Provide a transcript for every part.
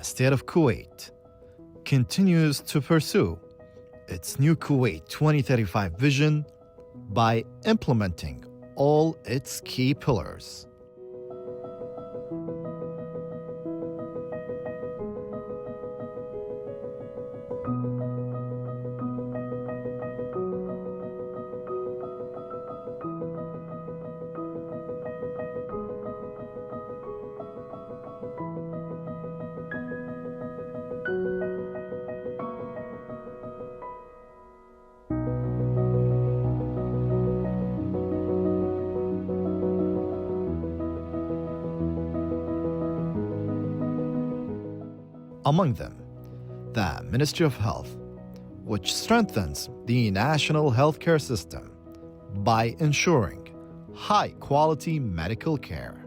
state of Kuwait continues to pursue its new Kuwait 2035 vision by implementing all its key pillars. Among them, the Ministry of Health, which strengthens the national healthcare system by ensuring high-quality medical care.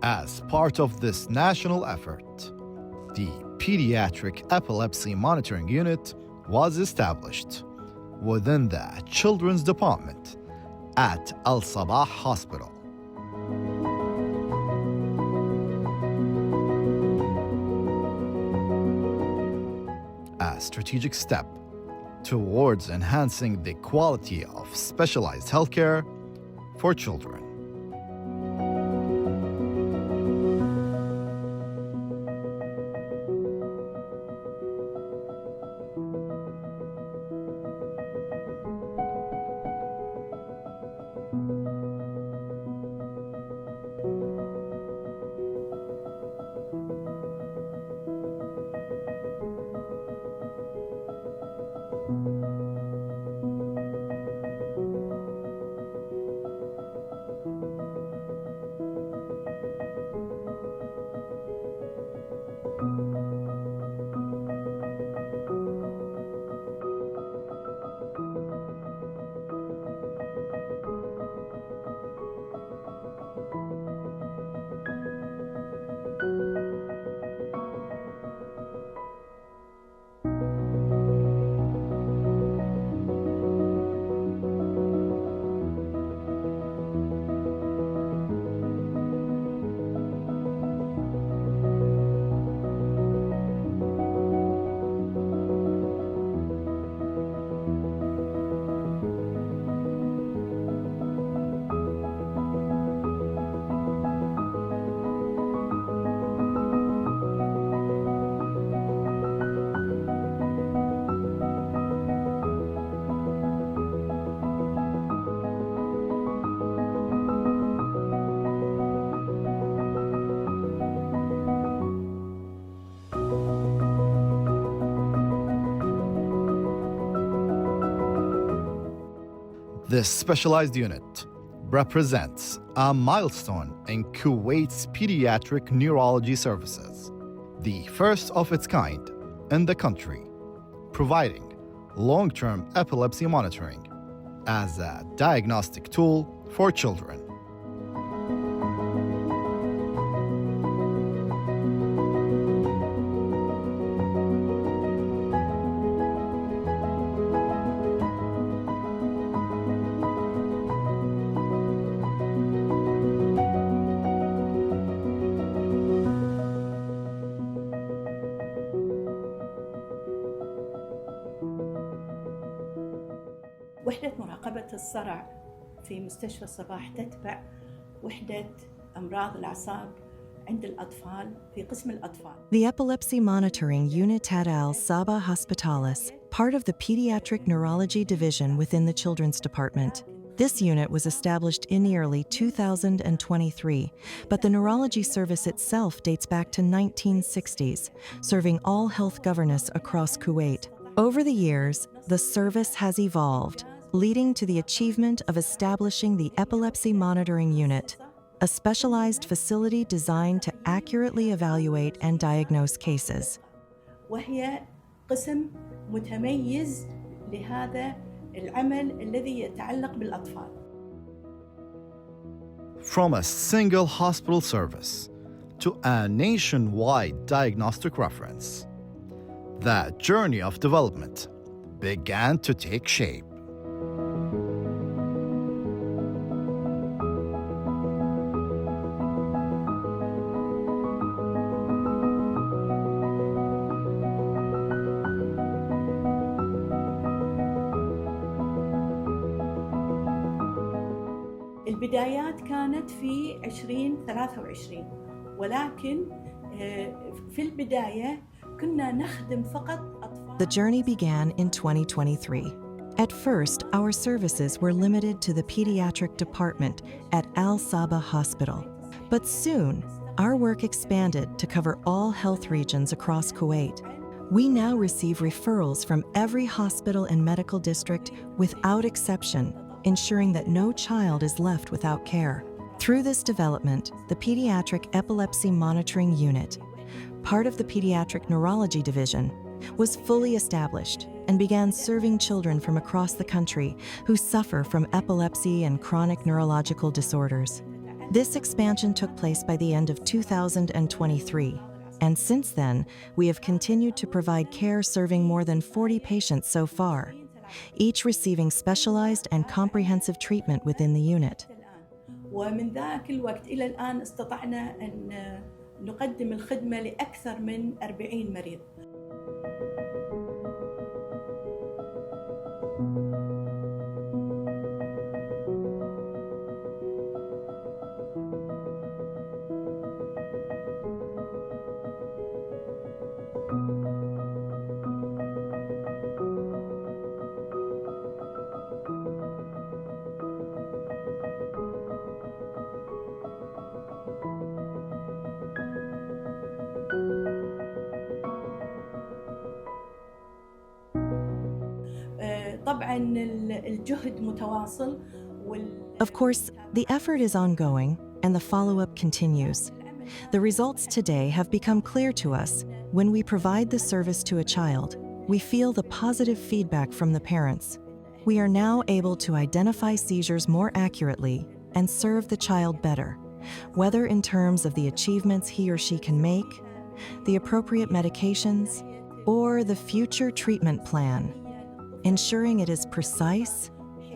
As part of this national effort, the Pediatric Epilepsy Monitoring Unit was established within the Children's Department at Al-Sabah Hospital. A strategic step towards enhancing the quality of specialized healthcare for children. This specialized unit represents a milestone in Kuwait's pediatric neurology services, the first of its kind in the country, providing long-term epilepsy monitoring as a diagnostic tool for children. وحدة مراقبة الصرع في مستشفى الصباح تتبع وحدة أمراض الأعصاب عند الأطفال في قسم الأطفال. The Epilepsy Monitoring Unit at Al-Sabah Hospital, part of the Pediatric Neurology Division within the Children's Department. This unit was established in the early 2023, but the neurology service itself dates back to 1960s, serving all health governance across Kuwait. Over the years, the service has evolved, leading to the achievement of establishing the Epilepsy Monitoring Unit, a specialized facility designed to accurately evaluate and diagnose cases. وهي قسم متميز لهذا العمل الذي يتعلق بالأطفال. From a single hospital service to a nationwide diagnostic reference, the journey of development began to take shape. البدايات كانت في 2023 ولكن في البداية كنا نخدم فقط أطفال. The journey began in 2023. At first, our services were limited to the pediatric department at Al-Sabah Hospital. But soon, our work expanded to cover all health regions across Kuwait. We now receive referrals from every hospital and medical district without exception, ensuring that no child is left without care. Through this development, the Pediatric Epilepsy Monitoring Unit, part of the Pediatric Neurology Division, was fully established and began serving children from across the country who suffer from epilepsy and chronic neurological disorders. This expansion took place by the end of 2023, and since then, we have continued to provide care serving more than 40 patients so far, each receiving specialized and comprehensive treatment within the unit. ومن ذاك الوقت إلى الآن استطعنا أن نقدم الخدمة لأكثر من 40 مريض. طبعاً الجهد متواصل. Of course, the effort is ongoing and the follow-up continues. The results today have become clear to us. When we provide the service to a child, we feel the positive feedback from the parents. We are now able to identify seizures more accurately and serve the child better, whether in terms of the achievements he or she can make, the appropriate medications, or the future treatment plan, ensuring it is precise,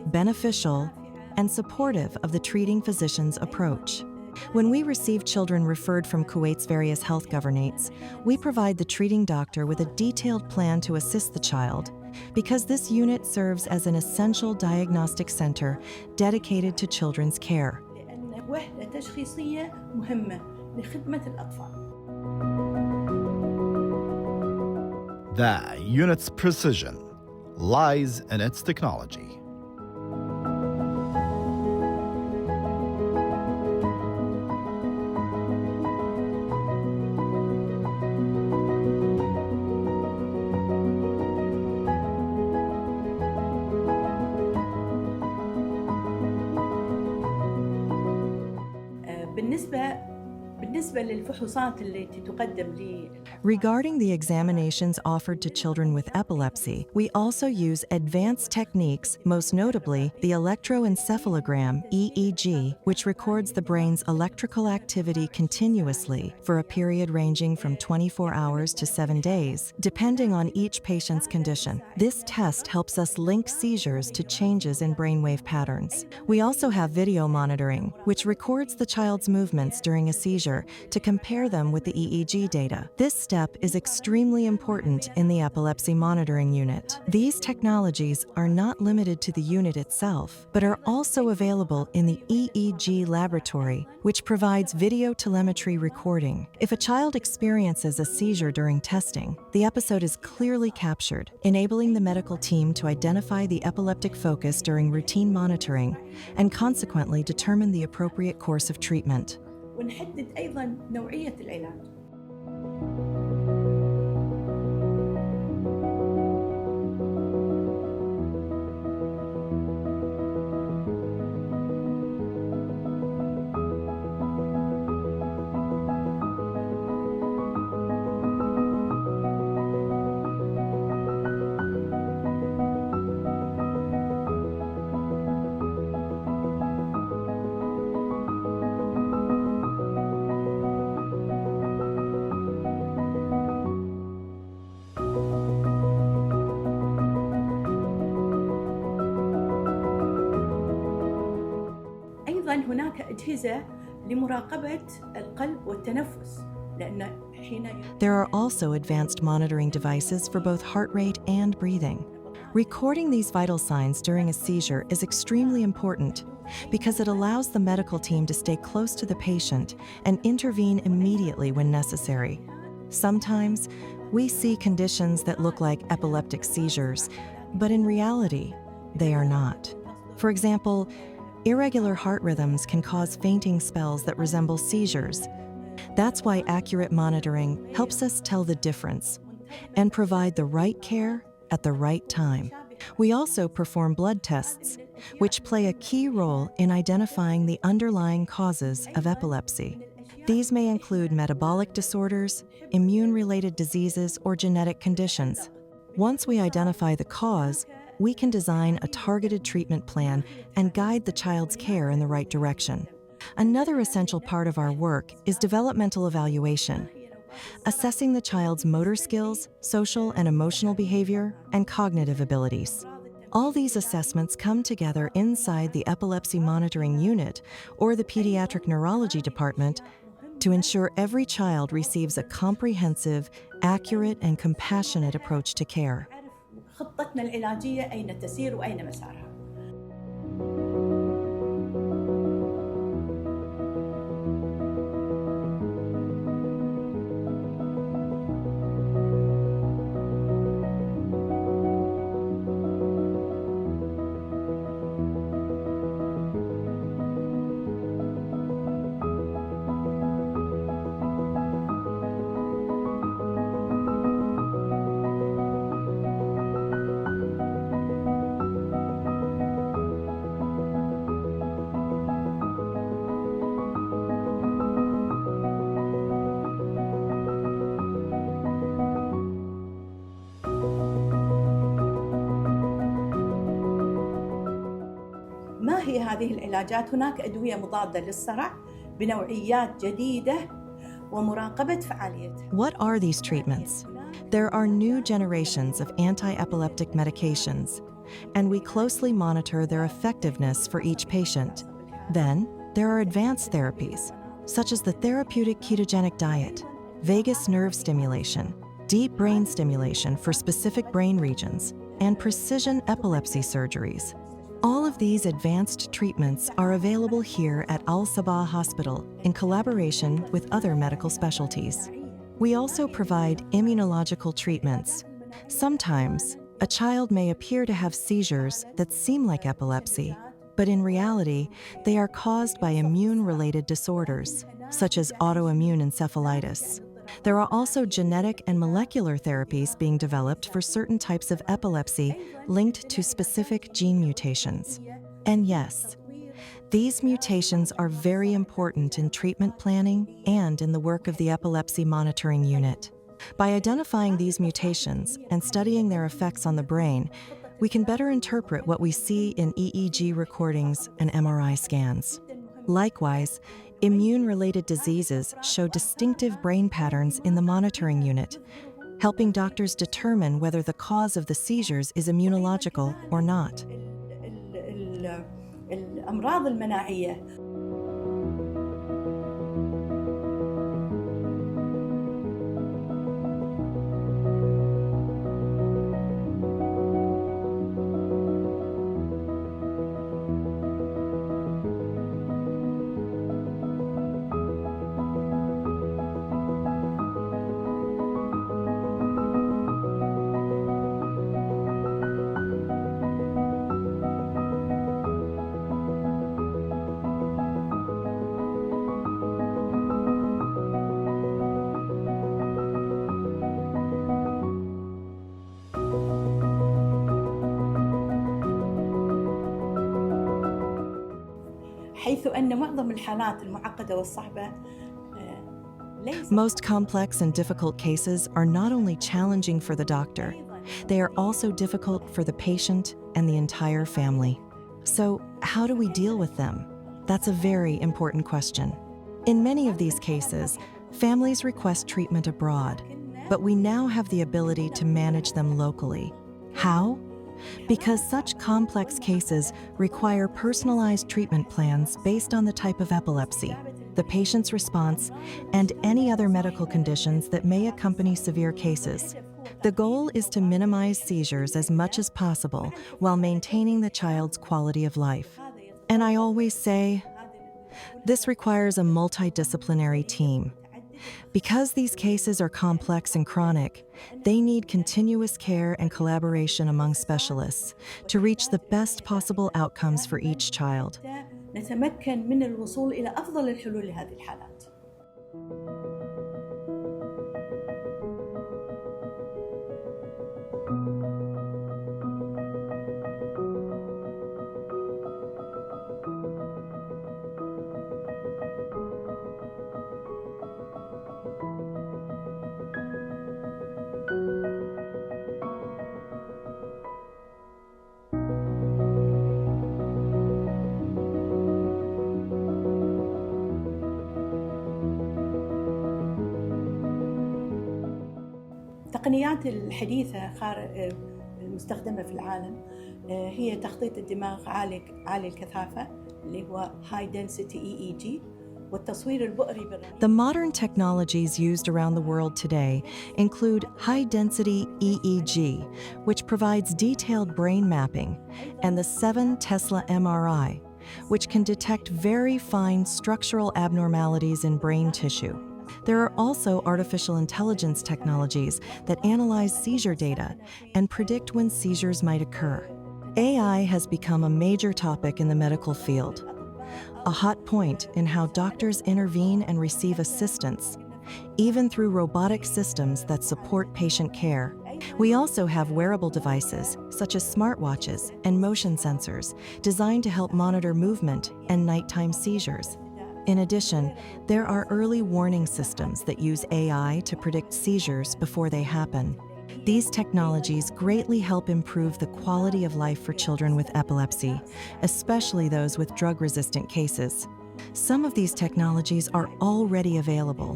beneficial, and supportive of the treating physician's approach. When we receive children referred from Kuwait's various health governorates, we provide the treating doctor with a detailed plan to assist the child, because this unit serves as an essential diagnostic center dedicated to children's care. لأن وحدة تشخيصية مهمة لخدمة الأطفال. The unit's precision lies in its technology. بالنسبة للفحوصات التي تقدم لي. Regarding the examinations offered to children with epilepsy, we also use advanced techniques, most notably the electroencephalogram (EEG), which records the brain's electrical activity continuously for a period ranging from 24 hours to 7 days, depending on each patient's condition. This test helps us link seizures to changes in brainwave patterns. We also have video monitoring, which records the child's movements during a seizure to compare them with the EEG data. This step is extremely important in the Epilepsy Monitoring Unit. These technologies are not limited to the unit itself, but are also available in the EEG laboratory, which provides video telemetry recording. If a child experiences a seizure during testing, the episode is clearly captured, enabling the medical team to identify the epileptic focus during routine monitoring and consequently determine the appropriate course of treatment. ونحدد أيضاً نوعية العلاج. أيضا هناك أجهزة لمراقبة القلب والتنفس لأن حين There are also advanced monitoring devices for both heart rate and breathing. Recording these vital signs during a seizure is extremely important because it allows the medical team to stay close to the patient and intervene immediately when necessary. Sometimes, we see conditions that look like epileptic seizures, but in reality, they are not. For example, irregular heart rhythms can cause fainting spells that resemble seizures. That's why accurate monitoring helps us tell the difference and provide the right care at the right time. We also perform blood tests, which play a key role in identifying the underlying causes of epilepsy. These may include metabolic disorders, immune-related diseases, or genetic conditions. Once we identify the cause, we can design a targeted treatment plan and guide the child's care in the right direction. Another essential part of our work is developmental evaluation, assessing the child's motor skills, social and emotional behavior, and cognitive abilities. All these assessments come together inside the Epilepsy Monitoring Unit or the Pediatric Neurology Department to ensure every child receives a comprehensive, accurate, and compassionate approach to care. خطتنا العلاجية أين تسير وأين مسارها. ما هي هذه العلاجات؟ هناك أدوية مضادة للصرع بنوعيات جديدة ومراقبة فعاليتها. What are these treatments? There are new generations of anti-epileptic medications, and we closely monitor their effectiveness for each patient. Then, there are advanced therapies, such as the therapeutic ketogenic diet, vagus nerve stimulation, deep brain stimulation for specific brain regions, and precision epilepsy surgeries. All of these advanced treatments are available here at Al-Sabah Hospital in collaboration with other medical specialties. We also provide immunological treatments. Sometimes, a child may appear to have seizures that seem like epilepsy, but in reality, they are caused by immune-related disorders, such as autoimmune encephalitis. There are also genetic and molecular therapies being developed for certain types of epilepsy linked to specific gene mutations. And yes, these mutations are very important in treatment planning and in the work of the Epilepsy Monitoring Unit. By identifying these mutations and studying their effects on the brain, we can better interpret what we see in EEG recordings and MRI scans. Likewise, immune-related diseases show distinctive brain patterns in the monitoring unit, helping doctors determine whether the cause of the seizures is immunological or not. الأمراض المناعية حيث أن معظم الحالات المعقدة والصعبة Most complex and difficult cases are not only challenging for the doctor, they are also difficult for the patient and the entire family. So, how do we deal with them? That's a very important question. In many of these cases, families request treatment abroad, but we now have the ability to manage them locally. How? because such complex cases require personalized treatment plans based on the type of epilepsy, the patient's response, and any other medical conditions that may accompany severe cases. The goal is to minimize seizures as much as possible while maintaining the child's quality of life. And I always say, this requires a multidisciplinary team. Because these cases are complex and chronic, they need continuous care and collaboration among specialists to reach the best possible outcomes for each child. نتمكن من الوصول إلى أفضل الحلول لهذه الحالات. التقنيات الحديثة المستخدمة في العالم هي تخطيط الدماغ عالي الكثافة اللي هو High Density EEG والتصوير البؤري بالرنين. The modern technologies used around the world today include high-density EEG, which provides detailed brain mapping, and the 7 Tesla MRI, which can detect very fine structural abnormalities in brain tissue. There are also artificial intelligence technologies that analyze seizure data and predict when seizures might occur. AI has become a major topic in the medical field, a hot point in how doctors intervene and receive assistance, even through robotic systems that support patient care. We also have wearable devices, such as smartwatches and motion sensors, designed to help monitor movement and nighttime seizures. In addition, there are early warning systems that use AI to predict seizures before they happen. These technologies greatly help improve the quality of life for children with epilepsy, especially those with drug-resistant cases. Some of these technologies are already available,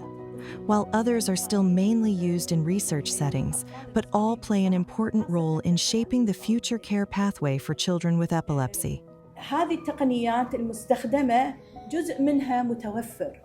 while others are still mainly used in research settings, but all play an important role in shaping the future care pathway for children with epilepsy. هذه التقنيات المستخدمة جزء منها متوفر.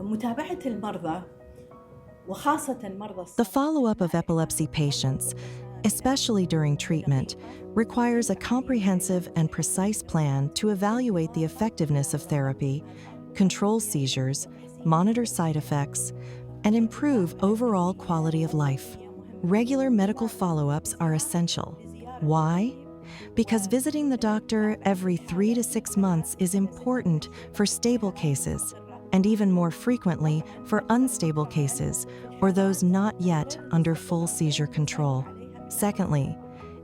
متابعة المرضى وخاصة مرضى The follow-up of epilepsy patients, especially during treatment, requires a comprehensive and precise plan to evaluate the effectiveness of therapy, control seizures, monitor side effects, and improve overall quality of life. Regular medical follow-ups are essential. Why? Because visiting the doctor every 3 to 6 months is important for stable cases, and even more frequently for unstable cases or those not yet under full seizure control. Secondly,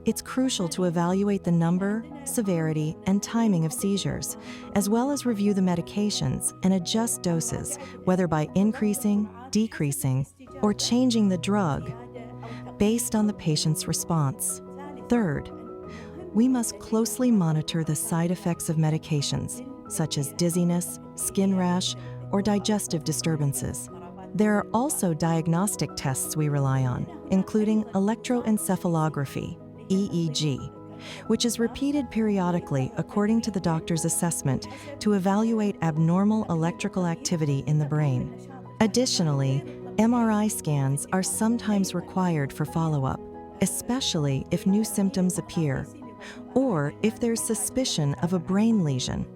it's crucial to evaluate the number, severity, and timing of seizures, as well as review the medications and adjust doses, whether by increasing, decreasing, or changing the drug based on the patient's response. Third, we must closely monitor the side effects of medications, such as dizziness, skin rash, or digestive disturbances. There are also diagnostic tests we rely on, including electroencephalography, EEG, which is repeated periodically according to the doctor's assessment to evaluate abnormal electrical activity in the brain. Additionally, MRI scans are sometimes required for follow-up, especially if new symptoms appear, or if there's suspicion of a brain lesion,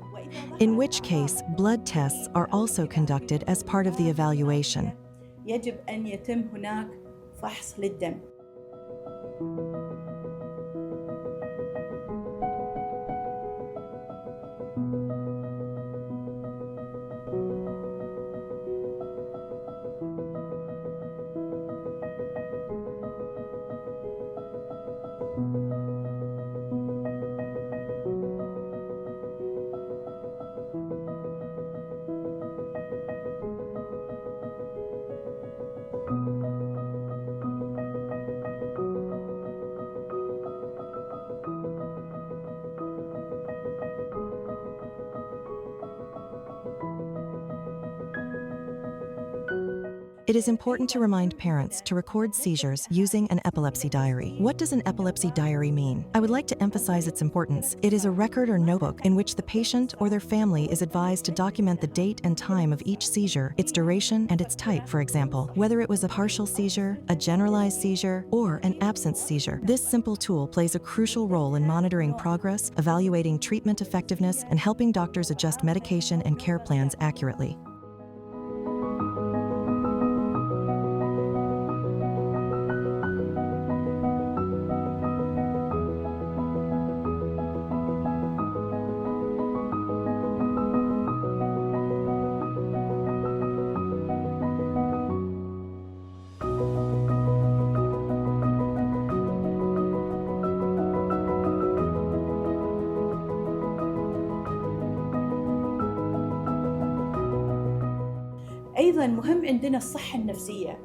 in which case blood tests are also conducted as part of the evaluation. يجب أن يتم هناك فحص للدم. It is important to remind parents to record seizures using an epilepsy diary. What does an epilepsy diary mean? I would like to emphasize its importance. It is a record or notebook in which the patient or their family is advised to document the date and time of each seizure, its duration, and its type, for example, whether it was a partial seizure, a generalized seizure, or an absence seizure. This simple tool plays a crucial role in monitoring progress, evaluating treatment effectiveness, and helping doctors adjust medication and care plans accurately. أيضاً مهم عندنا الصحة النفسية.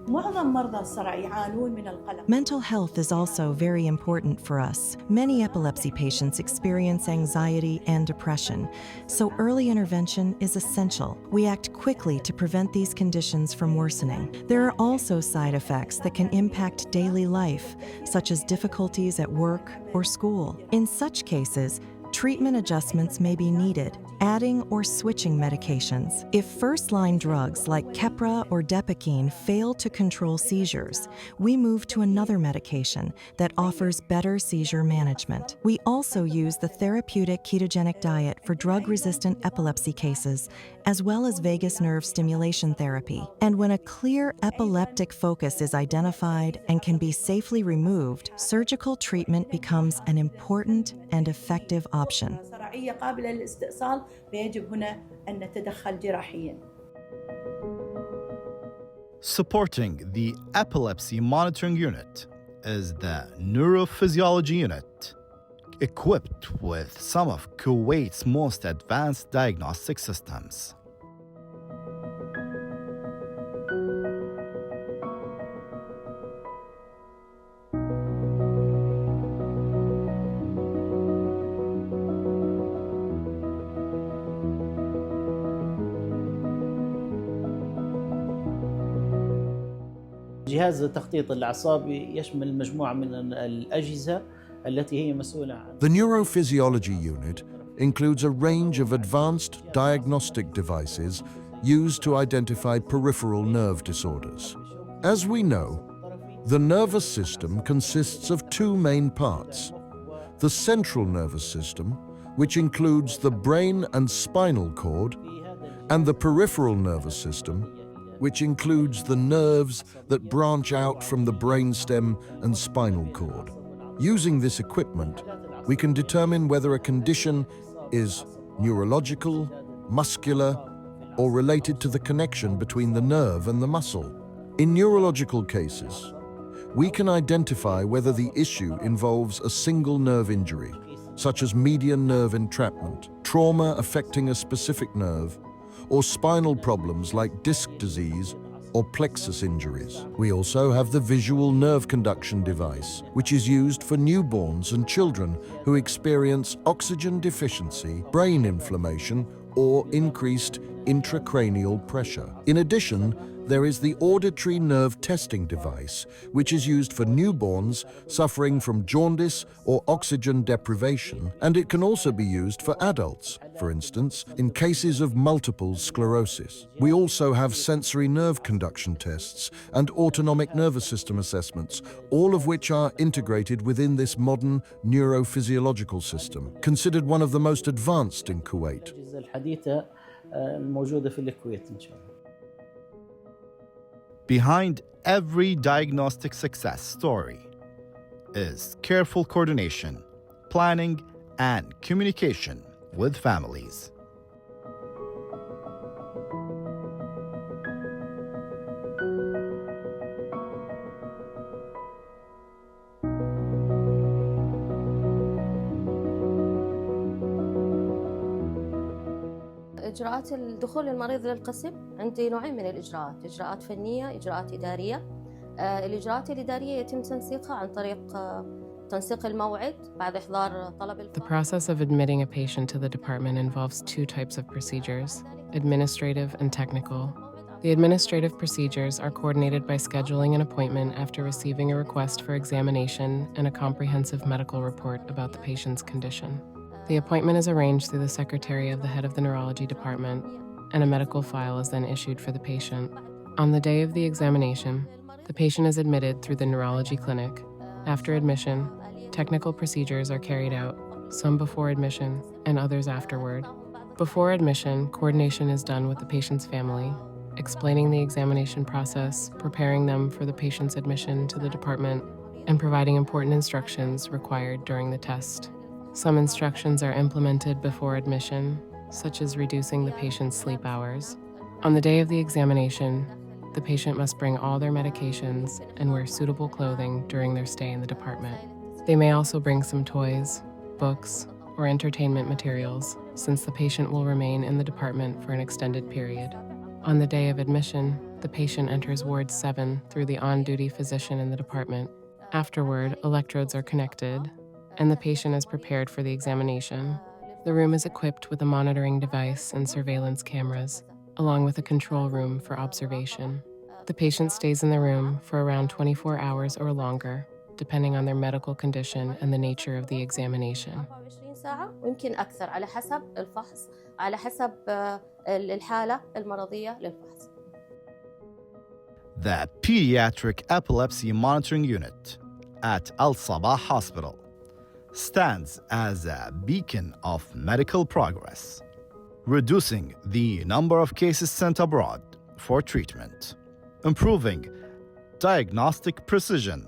معظم مرضى الصرع يعانون من القلق. Mental health is also very important for us. Many epilepsy patients experience anxiety and depression, so early intervention is essential. We act quickly to prevent these conditions from worsening. There are also side effects that can impact daily life, such as difficulties at work or school. In such cases, treatment adjustments may be needed, adding or switching medications. If first-line drugs like Keppra or Depakine fail to control seizures, we move to another medication that offers better seizure management. We also use the therapeutic ketogenic diet for drug-resistant epilepsy cases, as well as vagus nerve stimulation therapy. And when a clear epileptic focus is identified and can be safely removed, surgical treatment becomes an important and effective option. صرعية قابلة للاستئصال فيجب هنا أن نتدخل جراحياً. Supporting the Epilepsy Monitoring Unit is the Neurophysiology Unit, equipped with some of Kuwait's most advanced diagnostic systems. جهاز التخطيط الأعصابي يشمل مجموعة من الأجهزة التي هي مسؤولة عن The Neurophysiology Unit includes a range of advanced diagnostic devices used to identify peripheral nerve disorders. As we know, the nervous system consists of two main parts: the central nervous system, which includes the brain and spinal cord, and the peripheral nervous system, which includes the nerves that branch out from the brainstem and spinal cord. Using this equipment, we can determine whether a condition is neurological, muscular, or related to the connection between the nerve and the muscle. In neurological cases, we can identify whether the issue involves a single nerve injury, such as median nerve entrapment, trauma affecting a specific nerve, or spinal problems like disc disease or plexus injuries. We also have the visual nerve conduction device, which is used for newborns and children who experience oxygen deficiency, brain inflammation, or increased intracranial pressure. In addition, there is the auditory nerve testing device, which is used for newborns suffering from jaundice or oxygen deprivation, and it can also be used for adults, for instance, in cases of multiple sclerosis. We also have sensory nerve conduction tests and autonomic nervous system assessments, all of which are integrated within this modern neurophysiological system, considered one of the most advanced in Kuwait. الأجهزة الحديثة الموجودة في الكويت إن شاء الله. Behind every diagnostic success story is careful coordination, planning, and communication with families. إجراءات الدخول المريض للقسم عندي نوعين من الإجراءات، إجراءات فنية، إجراءات إدارية. الإجراءات الإدارية يتم تنسيقها عن طريق تنسيق الموعد بعد إحضار طلب الفحص. The process of admitting a patient to the department involves two types of procedures, administrative and technical. The administrative procedures are coordinated by scheduling an appointment after receiving a request for examination and a comprehensive medical report about the patient's condition. The appointment is arranged through the secretary of the head of the neurology department, and a medical file is then issued for the patient. On the day of the examination, the patient is admitted through the neurology clinic. After admission, technical procedures are carried out, some before admission and others afterward. Before admission, coordination is done with the patient's family, explaining the examination process, preparing them for the patient's admission to the department, and providing important instructions required during the test. Some instructions are implemented before admission, such as reducing the patient's sleep hours. On the day of the examination, the patient must bring all their medications and wear suitable clothing during their stay in the department. They may also bring some toys, books, or entertainment materials, since the patient will remain in the department for an extended period. On the day of admission, the patient enters Ward 7 through the on-duty physician in the department. Afterward, electrodes are connected, and the patient is prepared for the examination. The room is equipped with a monitoring device and surveillance cameras, along with a control room for observation. The patient stays in the room for around 24 hours or longer, depending on their medical condition and the nature of the examination. ويمكن أكثر على حسب الفحص على حسب الحالة المرضية للفحص. The Pediatric Epilepsy Monitoring Unit at Al-Sabah Hospital stands as a beacon of medical progress, reducing the number of cases sent abroad for treatment, improving diagnostic precision,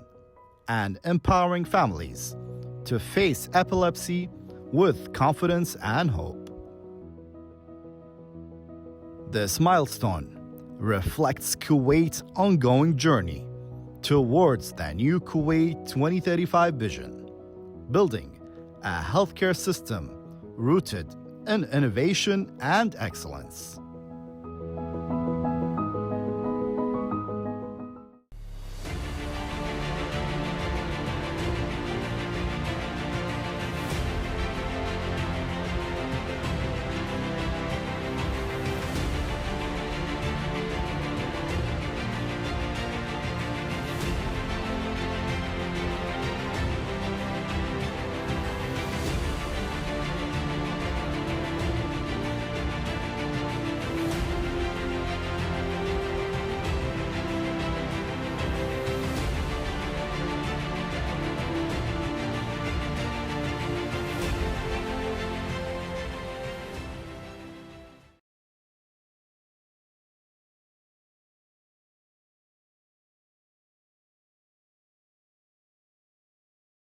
and empowering families to face epilepsy with confidence and hope. This milestone reflects Kuwait's ongoing journey towards the new Kuwait 2035 vision, building a healthcare system rooted in innovation and excellence.